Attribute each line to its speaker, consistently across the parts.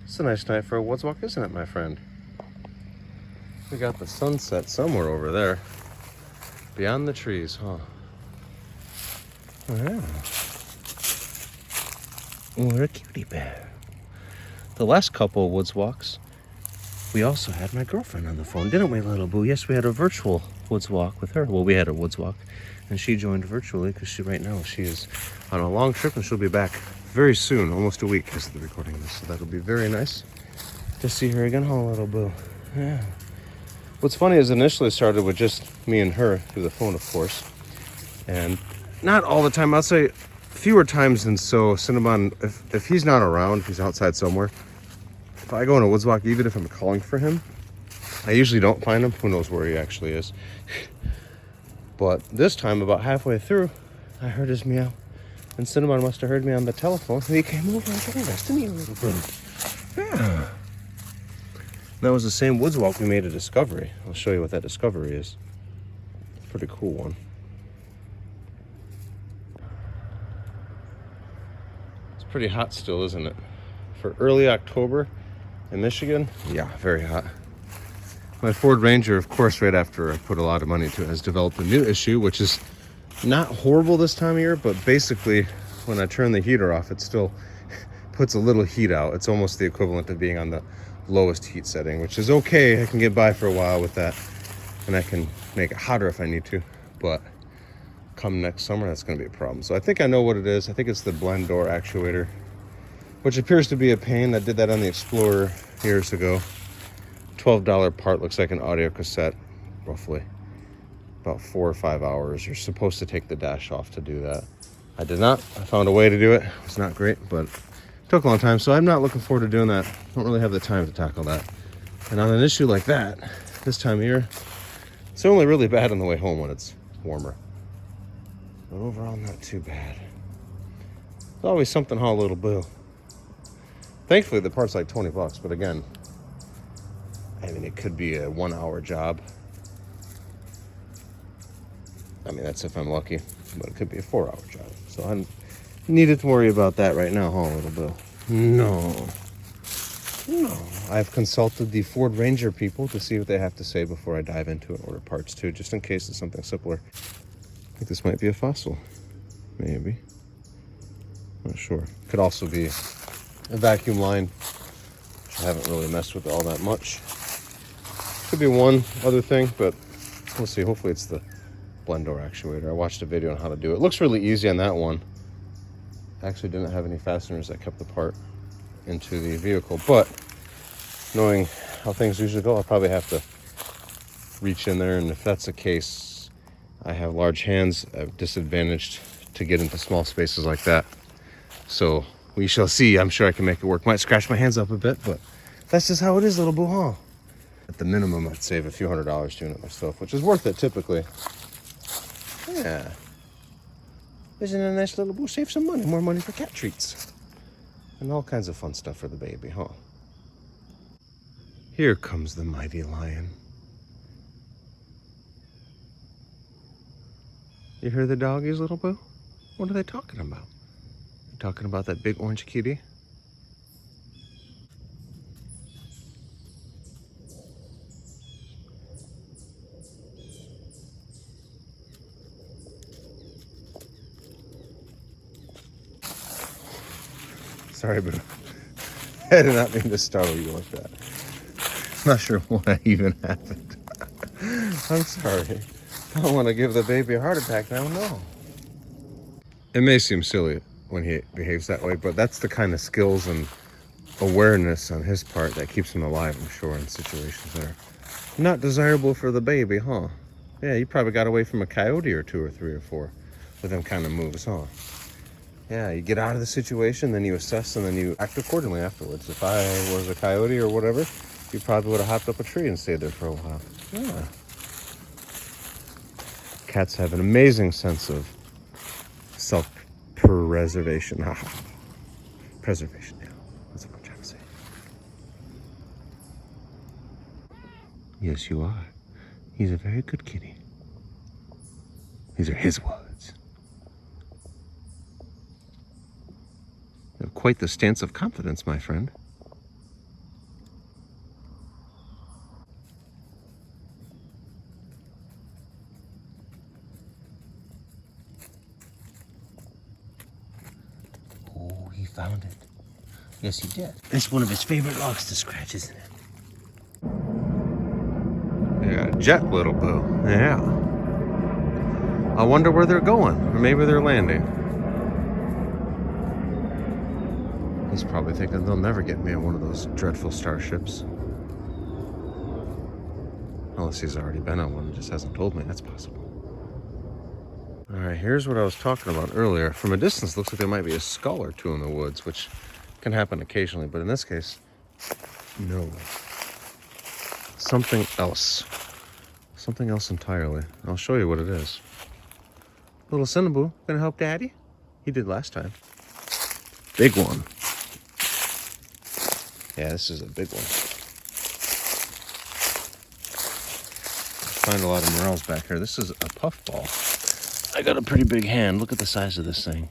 Speaker 1: It's a nice night for a woods walk, isn't it, my friend? We got the sunset somewhere over there. Beyond the trees, huh? Oh, yeah. What a cutie bear. The last couple of woods walks, we also had my girlfriend on the phone, didn't we, little boo? Yes, we had a virtual woods walk with her. Well, we had a woods walk, and she joined virtually because right now she is on a long trip, and she'll be back very soon, almost a week as of the recording of this. So that'll be very nice to see her again, huh, little boo? Yeah. What's funny is initially it started with just me and her through the phone, of course, and not all the time. I'll say fewer times than so. Cinnabon, if he's not around, if he's outside somewhere, if I go on a woods walk, even if I'm calling for him, I usually don't find him. Who knows where he actually is? But this time, about halfway through, I heard his meow. And Cinnabon must have heard me on the telephone. And he came over and said, "Oh, nice to meet you, little bro." Yeah. That was the same woods walk we made a discovery. I'll show you what that discovery is. It's a pretty cool one. It's pretty hot still, isn't it? For early October in Michigan, yeah, very hot. My Ford Ranger, of course, right after I put a lot of money into it, has developed a new issue, which is not horrible this time of year, but basically when I turn the heater off, it still puts a little heat out. It's almost the equivalent of being on the lowest heat setting, which is okay. I can get by for a while with that, and I can make it hotter if I need to, but come next summer, that's going to be a problem. So I think I know what it is. I think it's the blend door actuator, which appears to be a pain. I did that on the Explorer years ago. $12 part, looks like an audio cassette, roughly. About 4 or 5 hours. You're supposed to take the dash off to do that. I did not. I found a way to do it. It's not great, but it took a long time, so I'm not looking forward to doing that. I don't really have the time to tackle that. And on an issue like that, this time of year, it's only really bad on the way home when it's warmer. But overall, not too bad. There's always something, huh, little boo? Thankfully, the part's like 20 bucks, but again, I mean, it could be a 1-hour job. I mean, that's if I'm lucky, but it could be a 4-hour job. So I needed to worry about that right now, huh, little boo? No. I've consulted the Ford Ranger people to see what they have to say before I dive into it, order parts too, just in case it's something simpler. I think this might be a fossil. Maybe. Not sure. Could also be a vacuum line, which I haven't really messed with all that much. Could be one other thing, but we'll see. Hopefully it's the blend door actuator. I watched a video on how to do it. It looks really easy on that one. Actually didn't have any fasteners that kept the part into the vehicle, but knowing how things usually go, I'll probably have to reach in there, and if that's the case, I have large hands. I'm disadvantaged to get into small spaces like that. So we shall see. I'm sure I can make it work. Might scratch my hands up a bit, but that's just how it is, little boo, huh? At the minimum, I'd save a few $100s doing it myself, which is worth it typically. Yeah. Isn't it a nice, little boo? Save some money. More money for cat treats. And all kinds of fun stuff for the baby, huh? Here comes the mighty lion. You hear the doggies, little boo? What are they talking about? They're talking about that big orange kitty? Sorry, boo. I did not mean to startle you like that. I'm not sure why even happened. I'm sorry. I don't want to give the baby a heart attack now, no. It may seem silly when he behaves that way, but that's the kind of skills and awareness on his part that keeps him alive, I'm sure, in situations that are not desirable for the baby, huh? Yeah, you probably got away from a coyote or 2 or 3 or 4 with them kind of moves, huh? Yeah, you get out of the situation, then you assess, and then you act accordingly afterwards. If I was a coyote or whatever, you probably would have hopped up a tree and stayed there for a while. Yeah. Cats have an amazing sense of self-preservation. Preservation, yeah. That's what I'm trying to say. Yes, you are. He's a very good kitty. These are his words. You have quite the stance of confidence, my friend.
Speaker 2: Yes, he did. It's one of his favorite logs to scratch, isn't it?
Speaker 1: Yeah, jet, little boo. Yeah. I wonder where they're going, or maybe they're landing. He's probably thinking they'll never get me in one of those dreadful starships. Unless he's already been on one and just hasn't told me. That's possible. All right, here's what I was talking about earlier. From a distance, looks like there might be a skull or two in the woods, which can happen occasionally, but in this case, no. Something else. Something else entirely. I'll show you what it is. Little Cinnabon, gonna help Daddy? He did last time. Big one. Yeah, this is a big one. Find a lot of morels back here. This is a puffball. I got a pretty big hand. Look at the size of this thing.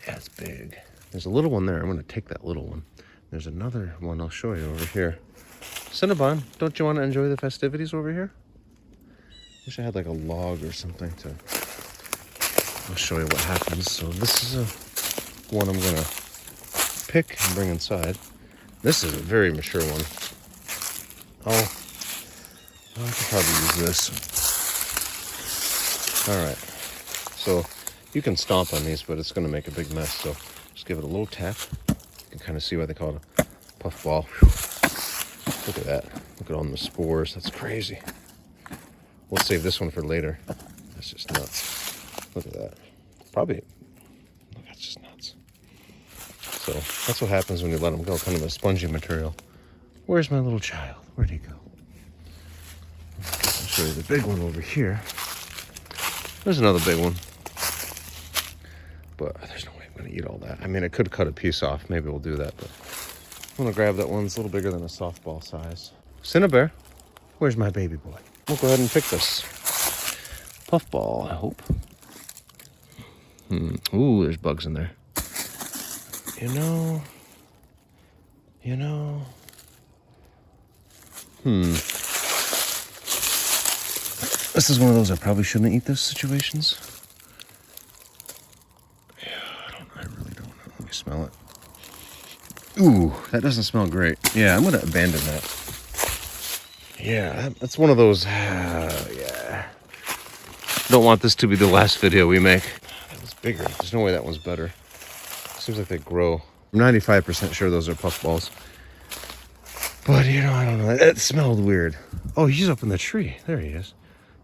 Speaker 1: Yeah, it's big. There's a little one there. I'm gonna take that little one. There's another one I'll show you over here. Cinnabon, don't you want to enjoy the festivities over here? Wish I had like a log or something to... I'll show you what happens. So this is a one I'm gonna pick and bring inside. This is a very mature one. I could probably use this. All right. So you can stomp on these, but it's gonna make a big mess. So just give it a little tap. You can kind of see why they call it a puffball. Look at that. Look at all the spores. That's crazy. We'll save this one for later. That's just nuts. Look at that. Probably, that's just nuts. So that's what happens when you let them go, kind of a spongy material. Where's my little child? Where'd he go? I'll show you the big one over here. There's another big one. But there's no way I'm gonna eat all that. I mean, I could cut a piece off. Maybe we'll do that, but I'm gonna grab that one. It's a little bigger than a softball size. Cinnabon, where's my baby boy? We'll go ahead and pick this. Puffball, I hope. Ooh, there's bugs in there. You know. This is one of those I probably shouldn't eat those situations. Yeah, I really don't know. Let me smell it. Ooh, that doesn't smell great. Yeah, I'm gonna abandon that. Yeah, that's one of those, yeah. Don't want this to be the last video we make. That was bigger. There's no way that one's better. Seems like they grow. I'm 95% sure those are puffballs. But, I don't know. It smelled weird. Oh, he's up in the tree. There he is.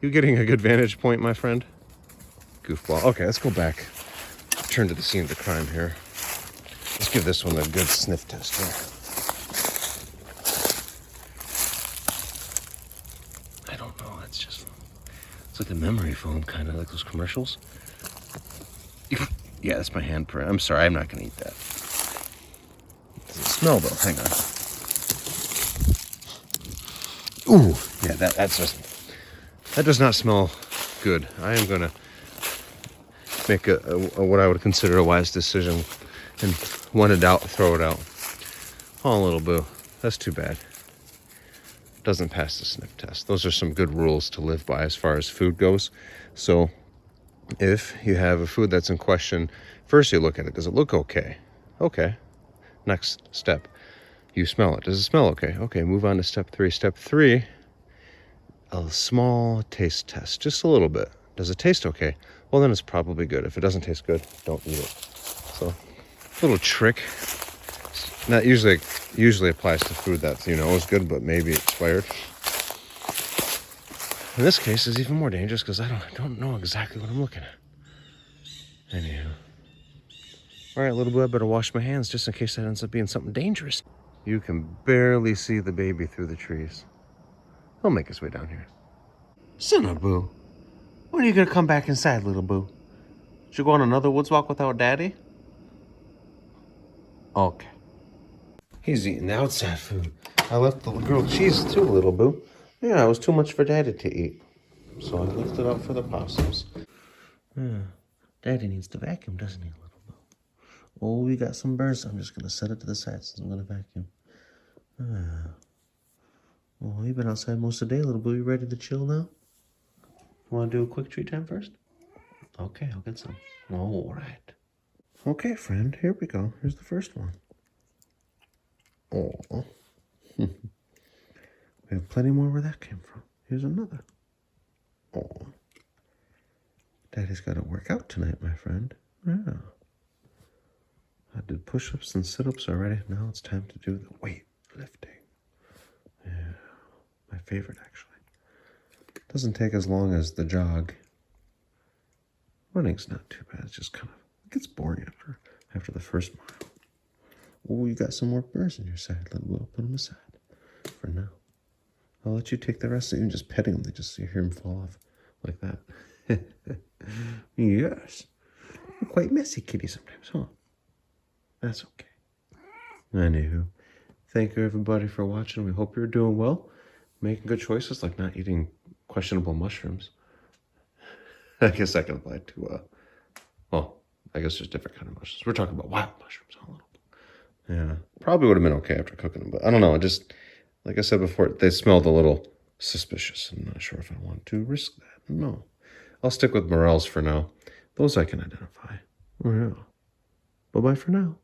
Speaker 1: You getting a good vantage point, my friend? Goofball. Okay, let's go back. Turn to the scene of the crime here. Let's give this one a good sniff test here. I don't know. It's like the memory foam, kind of like those commercials. Yeah, that's my handprint. I'm sorry, I'm not going to eat that. Does it smell, though? Hang on. Ooh, yeah, that does not smell good. I am going to make a what I would consider a wise decision. And when in doubt, throw it out. Oh, little boo. That's too bad. Doesn't pass the sniff test. Those are some good rules to live by as far as food goes. So if you have a food that's in question, first you look at it. Does it look okay? Okay. Next step. You smell it. Does it smell okay? Okay, move on to step 3. Step 3, a small taste test. Just a little bit. Does it taste okay? Well, then it's probably good. If it doesn't taste good, don't eat it. So, little trick. Not usually applies to food that, is good, but maybe expired. In this case, it's even more dangerous because I don't know exactly what I'm looking at. Anyhow. All right, little boy, I better wash my hands just in case that ends up being something dangerous. You can barely see the baby through the trees. He'll make his way down here. Cinnabon, when are you gonna come back inside, little boo? Should you go on another woods walk without Daddy? Okay. He's eating the outside food. I left the grilled cheese too, little boo. Yeah, it was too much for Daddy to eat. So I left it out for the possums. Yeah, Daddy needs to vacuum, doesn't he, little boo? Oh, we got some birds. I'm just going to set it to the side since I'm going to vacuum. Well, you've been outside most of the day, little boo. You ready to chill now? Want to do a quick treat time first? Okay, I'll get some. All right. Okay, friend, here we go. Here's the first one. Oh. We have plenty more where that came from. Here's another. Oh. Daddy's got to work out tonight, my friend. Yeah. I did push-ups and sit-ups already. Now it's time to do the weight lifting. Yeah. My favorite, actually. Doesn't take as long as the jog. Running's not too bad. It's just kind of, it gets boring after the first mile. Oh, you got some more burrs in your side. We'll put them aside for now. I'll let you take the rest of you and just petting them. They just, you hear them fall off like that. Yes. You're quite messy, kitty, sometimes, huh? That's okay. Anywho, thank you everybody for watching. We hope you're doing well. Making good choices like not eating questionable mushrooms. I guess that can apply to, well, I guess there's different kind of mushrooms. We're talking about wild mushrooms. Yeah, probably would have been okay after cooking them, but I don't know. It just, like I said before, they smelled a little suspicious. I'm not sure if I want to risk that. No. I'll stick with morels for now. Those I can identify. Oh, yeah. Bye-bye for now.